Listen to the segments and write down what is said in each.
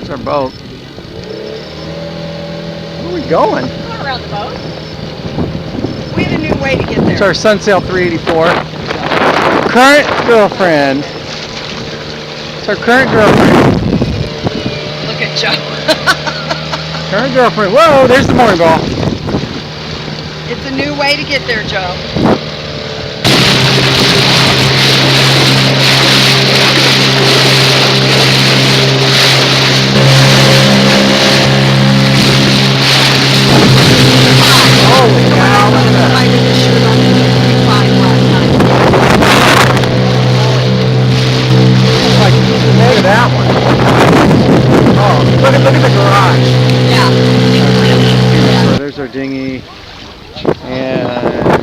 There's our boat. Where are we going? Going around the boat. We have a new way to get there. It's our Sunsail 384. Current girlfriend. It's our current girlfriend. Look at Joe. Current girlfriend. Whoa, there's the mooring ball. It's a new way to get there, Joe. Holy cow, look at that. Like, look at that one. Oh, look at the garage. Yeah. So there's our dinghy, and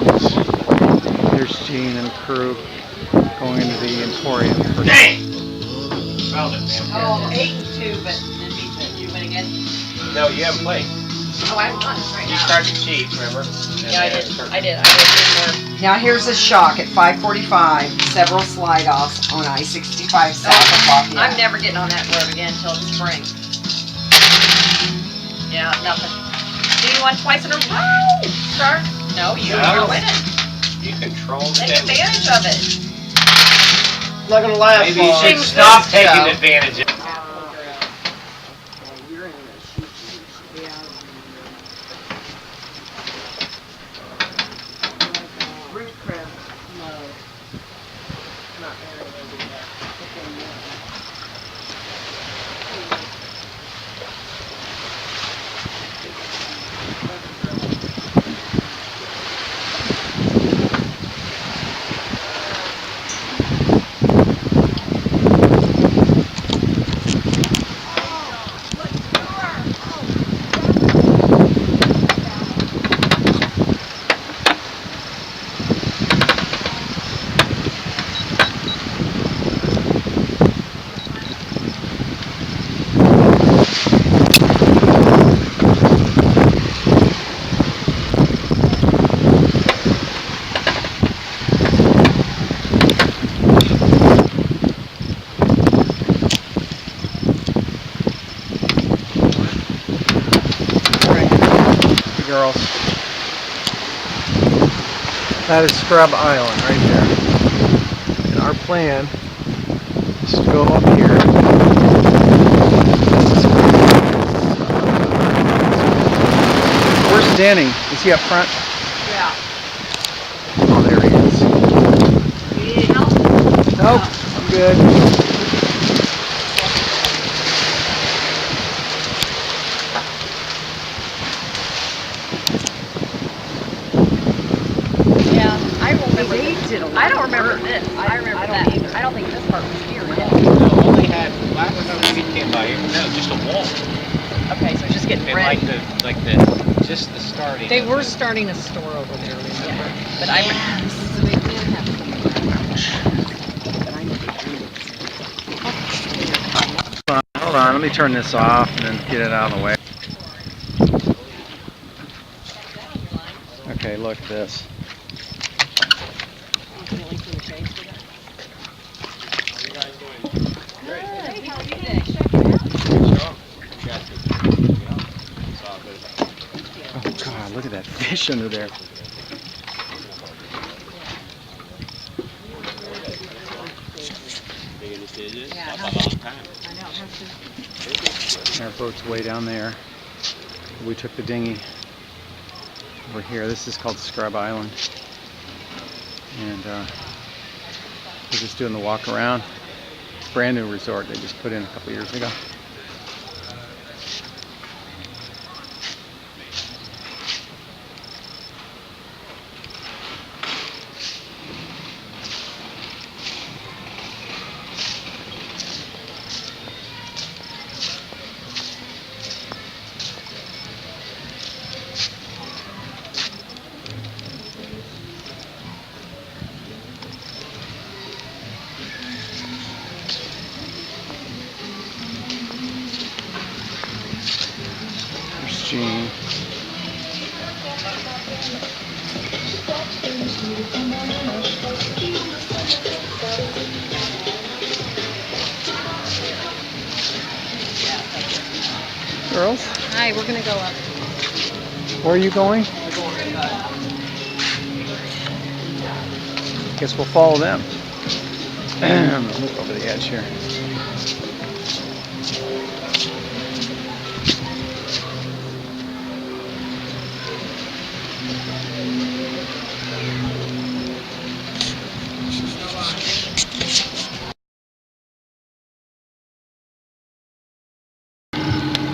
there's Gene and crew going into the Emporium. Dang! Oh, 8-2, but then beat it. You win again? No, you haven't played. Oh, I'm on right You now. started cheap, remember? Yeah, I did. Now here's a shock at 5:45. Several slide-offs on I-65 south of Lafayette. I'm never getting on that road again until the spring. Yeah, nothing. Do you want twice in a row? Sir? No, you're winning. You control the Take advantage of it. It's not gonna last Maybe you long. should stop taking advantage of it. Girls. That is Scrub Island right there. And our plan is to go up here. Where's Danny? Is he up front? Yeah. Oh, there he is. You need help? Nope, I'm good. Yeah, I remember this. I don't remember this. I remember that. I don't think this part was here. No, only had last time we came by here. No, just a wall. Okay, so it's just getting And ready. just the starting. They were starting a store over there, remember? But I Hold on, let me turn this off and then get it out of the way. Okay, look at this. Oh God, look at that fish under there. Our boat's way down there. We took the dinghy over here. This is called Scrub Island. And we're just doing the walk around. Brand new resort they just put in a couple years ago. There's Gene. girls. Hi, we're gonna go up. Where are you going? Guess we'll follow them. Look over the edge here.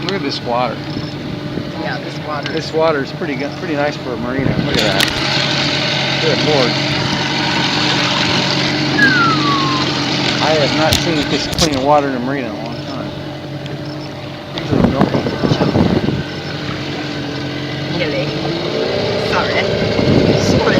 Look at this water. Yeah, this water. This water is pretty good, pretty nice for a marina. Look at that. Good Lord. I have not seen this clean water in a marina in a long time. Usually milky. Killy. Sorry. Sorry.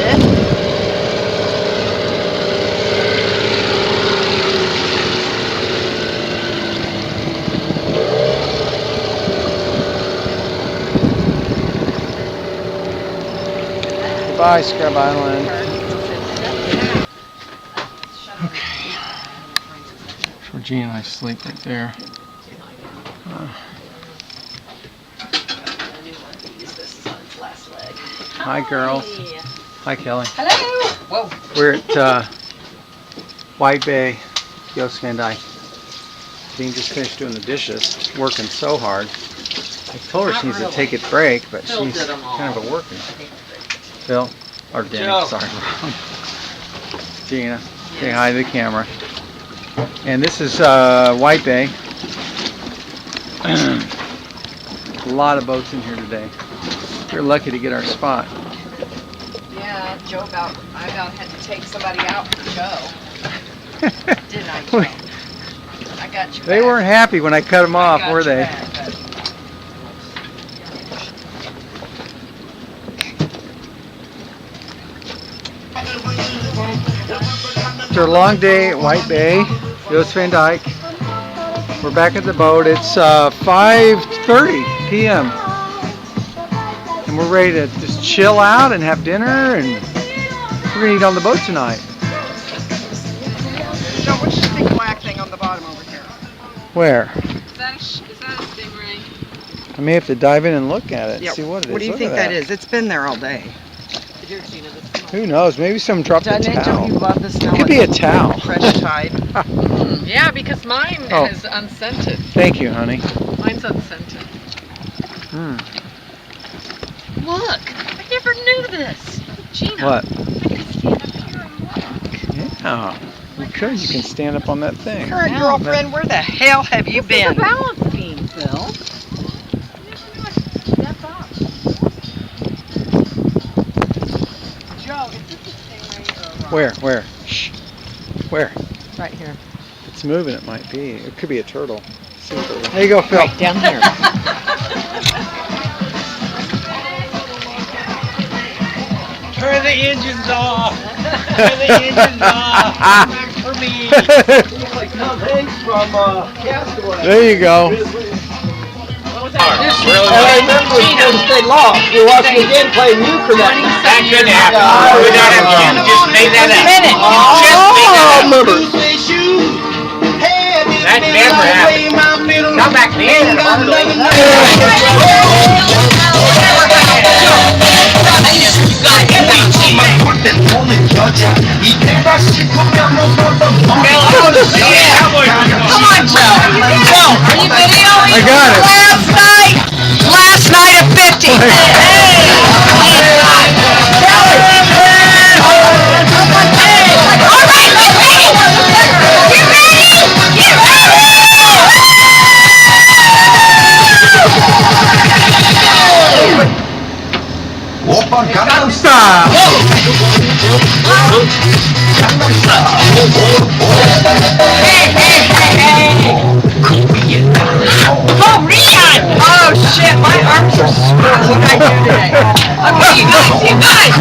Goodbye, Scrub Island. Okay. Georgina and I sleep right there. Hi, girls. Hi, Kelly. Hello. Whoa. We're at White Bay, Yost Van Dyke. Jean just finished doing the dishes, working so hard. I told her she needs to take a break, but she's kind of a worker. Phil, or Danny, sorry, wrong. Gina, say hi to the camera. And this is White Bay. A lot of boats in here today. We're lucky to get our spot. Yeah, I about had to take somebody out for Joe. Didn't I, Joe? I got you. They weren't happy when I cut them off, were they? After a long day at White Bay, Yost Van Dyke, we're back at the boat. It's 5:30 p.m. and we're ready to just chill out and have dinner, and we're gonna eat on the boat tonight. Joe, what's this big black thing on the bottom over here? Where? Is that a stingray? I may have to dive in and look at it, Yeah, see what it is. What do you Look think at that is? It's been there all day. Who knows? Maybe someone dropped a Doesn't it? towel. Don't you love the smell? It could be a towel. Fresh tide. Yeah, because mine is unscented. Thank you, honey. Mine's unscented. Look, I never knew this. Gina, What? I can stand up here and look. Yeah, you could. You can stand up on that thing. Current girlfriend, where the hell have you been? It's a balance beam, Phil. Step up. Joe, is this a stingray or a rock? Where? Shh. Where? Right here. If it's moving, it might be. It could be a turtle. There you go, Phil. Right down here. Turn the engines off! Turn the engines off! For me! Like Tom Hanks from Castaway. There you go. And I remember when they lost. We watched the game playing Euchre that night. That couldn't happen. Could not have you just made that up. Oh, remember. That never happened. Come back then. Come on, Joe. Joe, are you videoing? I got it. Last night at 50. Gangnam Style. Oh shit, my arms are screwed. What did I do today? Okay, you guys.